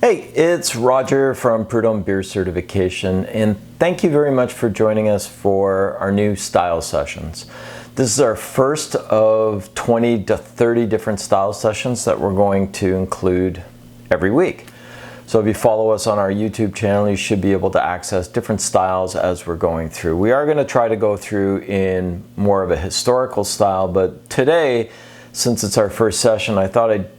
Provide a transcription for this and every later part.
Hey, it's Roger from Prud'homme Beer Certification, and thank you very much for joining us for our new style sessions. This is our first of 20 to 30 different style sessions that we're going to include every week. So if you follow us on our YouTube channel, you should be able to access different styles as we're going through. We are going to try to go through in more of a historical style, but today, since it's our first session, I thought I'd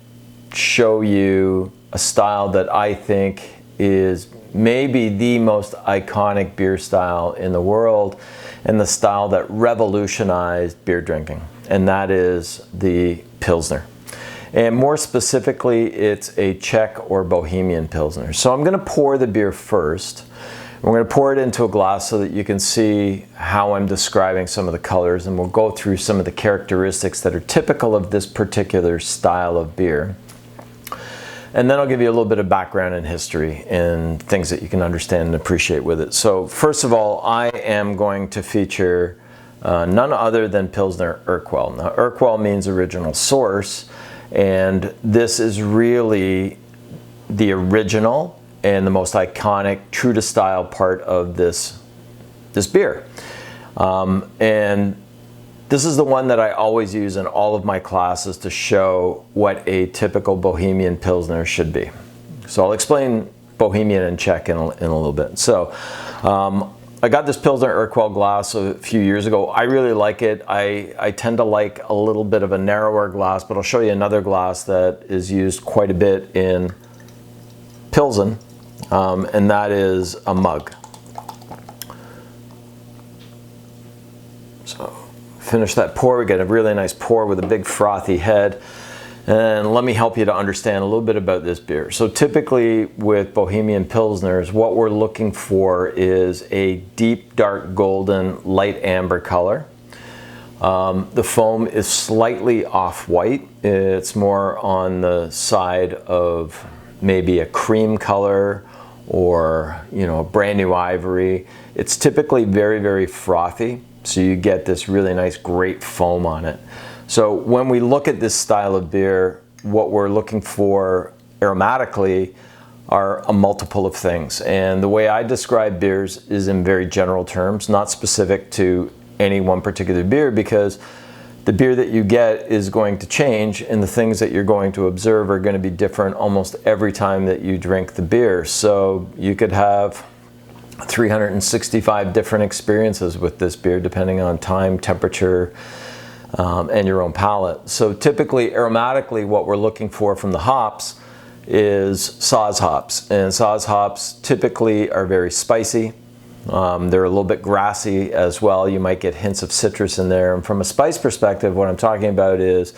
show you a style that I think is maybe the most iconic beer style in the world, and the style that revolutionized beer drinking, and that is the Pilsner. And more specifically, it's a Czech or Bohemian Pilsner. So I'm going to pour the beer first. We're going to pour it into a glass so that you can see how I'm describing some of the colors, and we'll go through some of the characteristics that are typical of this particular style of beer. And then I'll give you a little bit of background and history and things that you can understand and appreciate with it. So first of all, I am going to feature none other than Pilsner Urquell. Now, Urquell means original source, and this is really the original and the most iconic, true to style part of this beer. And this is the one that I always use in all of my classes to show what a typical Bohemian Pilsner should be. So I'll explain Bohemian and Czech in a little bit. So I got this Pilsner Urquell glass a few years ago. I really like it. I tend to like a little bit of a narrower glass, but I'll show you another glass that is used quite a bit in Pilsen, and that is a mug. So finish that pour. We get a really nice pour with a big frothy head, and let me help you to understand a little bit about this beer. So typically with Bohemian Pilsners, what we're looking for is a deep dark golden light amber color. The foam is slightly off-white. It's more on the side of maybe a cream color or a brand new ivory. It's typically very frothy. So you get this really nice great foam on it. So when we look at this style of beer, what we're looking for aromatically are a multiple of things. And the way I describe beers is in very general terms, not specific to any one particular beer, because the beer that you get is going to change, and the things that you're going to observe are going to be different almost every time that you drink the beer. So you could have 365 different experiences with this beer depending on time, temperature, and your own palate. So typically aromatically what we're looking for from the hops is Saaz hops, and Saaz hops typically are very spicy. They're a little bit grassy as well. You might get hints of citrus in there, and from a spice perspective, what I'm talking about is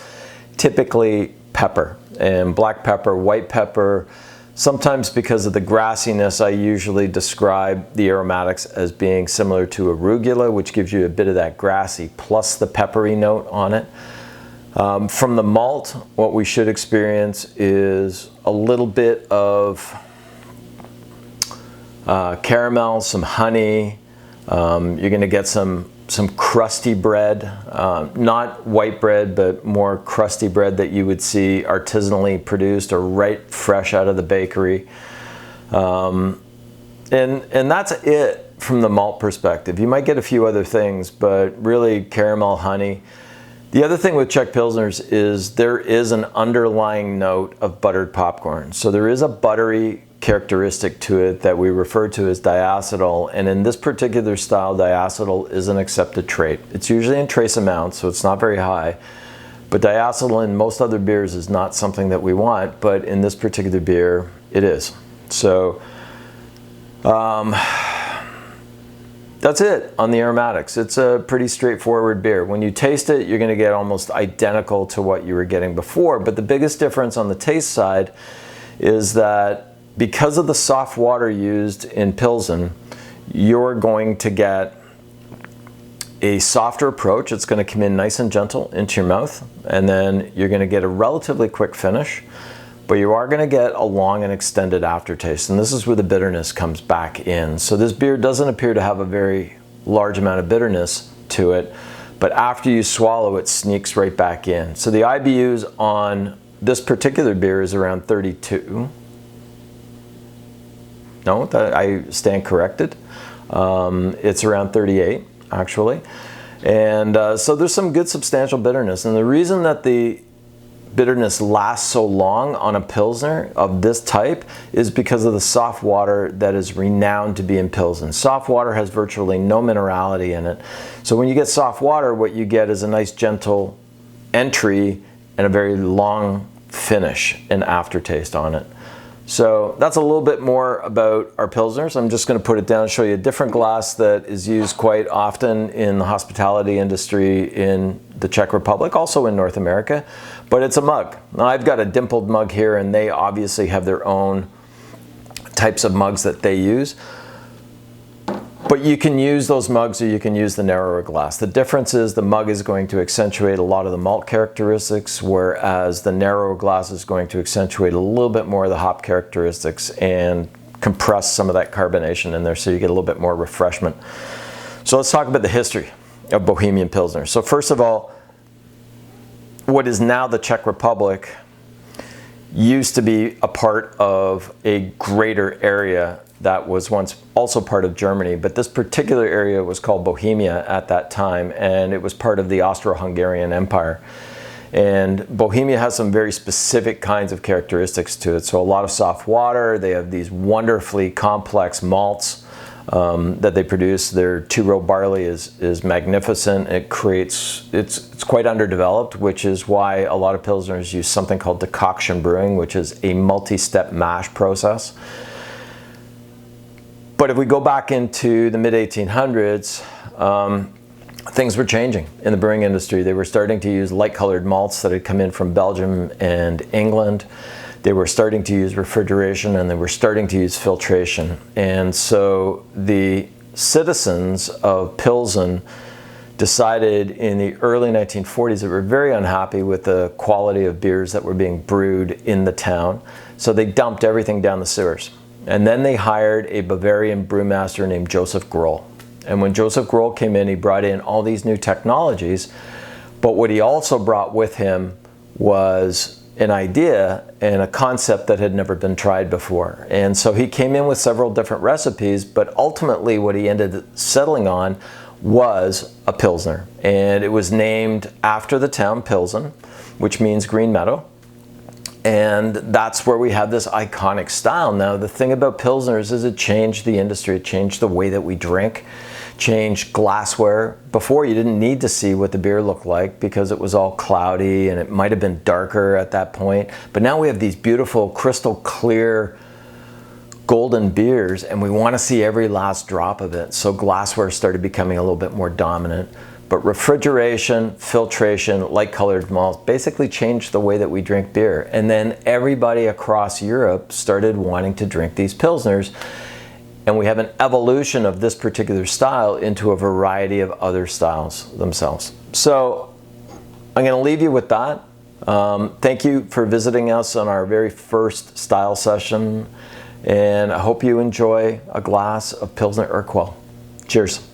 typically pepper, and black pepper, white pepper. Sometimes because of the grassiness, I usually describe the aromatics as being similar to arugula, which gives you a bit of that grassy plus the peppery note on it. From the malt, what we should experience is a little bit of caramel, some honey. You're going to get some crusty bread, not white bread, but more crusty bread that you would see artisanally produced or right fresh out of the bakery. And that's it from the malt perspective. You might get a few other things, but really caramel, honey. The other thing with Czech Pilsners is there is an underlying note of buttered popcorn. So there is a buttery characteristic to it that we refer to as diacetyl, and in this particular style, diacetyl is an accepted trait. It's usually in trace amounts, so it's not very high, but diacetyl in most other beers is not something that we want, but in this particular beer, it is. So that's it on the aromatics. It's a pretty straightforward beer. When you taste it, you're going to get almost identical to what you were getting before, but the biggest difference on the taste side is that because of the soft water used in Pilsen, you're going to get a softer approach. It's going to come in nice and gentle into your mouth, and then you're going to get a relatively quick finish, but you are going to get a long and extended aftertaste, and this is where the bitterness comes back in. So this beer doesn't appear to have a very large amount of bitterness to it, but after you swallow, it sneaks right back in. So the IBUs on this particular beer is around 32. No, I stand corrected. It's around 38, actually. And so there's some good substantial bitterness. And the reason that the bitterness lasts so long on a Pilsner of this type is because of the soft water that is renowned to be in Pilsen. Soft water has virtually no minerality in it. So when you get soft water, what you get is a nice gentle entry and a very long finish and aftertaste on it. So that's a little bit more about our Pilsners. I'm just going to put it down and show you a different glass that is used quite often in the hospitality industry in the Czech Republic, also in North America, but it's a mug. Now I've got a dimpled mug here, and they obviously have their own types of mugs that they use. But you can use those mugs or you can use the narrower glass. The difference is the mug is going to accentuate a lot of the malt characteristics, whereas the narrower glass is going to accentuate a little bit more of the hop characteristics and compress some of that carbonation in there so you get a little bit more refreshment. So let's talk about the history of Bohemian Pilsner. So first of all, what is now the Czech Republic used to be a part of a greater area that was once also part of Germany, but this particular area was called Bohemia at that time, and it was part of the Austro-Hungarian Empire. And Bohemia has some very specific kinds of characteristics to it. So a lot of soft water, they have these wonderfully complex malts that they produce. Their two-row barley is magnificent. It's quite underdeveloped, which is why a lot of Pilsners use something called decoction brewing, which is a multi-step mash process. But if we go back into the mid-1800s, things were changing in the brewing industry. They were starting to use light-colored malts that had come in from Belgium and England. They were starting to use refrigeration, and they were starting to use filtration. And so the citizens of Pilsen decided in the early 1940s that were very unhappy with the quality of beers that were being brewed in the town. So they dumped everything down the sewers. And then they hired a Bavarian brewmaster named Joseph Groll. And when Joseph Groll came in, he brought in all these new technologies. But what he also brought with him was an idea and a concept that had never been tried before. And so he came in with several different recipes, but ultimately what he ended up settling on was a Pilsner. And it was named after the town Pilsen, which means green meadow. And that's where we have this iconic style. Now, the thing about Pilsners is it changed the industry. It changed the way that we drink, changed glassware. Before, you didn't need to see what the beer looked like because it was all cloudy and it might have been darker at that point. But now we have these beautiful, crystal clear, golden beers, and we want to see every last drop of it. So glassware started becoming a little bit more dominant. But refrigeration, filtration, light-colored malts basically changed the way that we drink beer. And then everybody across Europe started wanting to drink these Pilsners. And we have an evolution of this particular style into a variety of other styles themselves. So I'm going to leave you with that. Thank you for visiting us on our very first style session. And I hope you enjoy a glass of Pilsner Urquell. Cheers.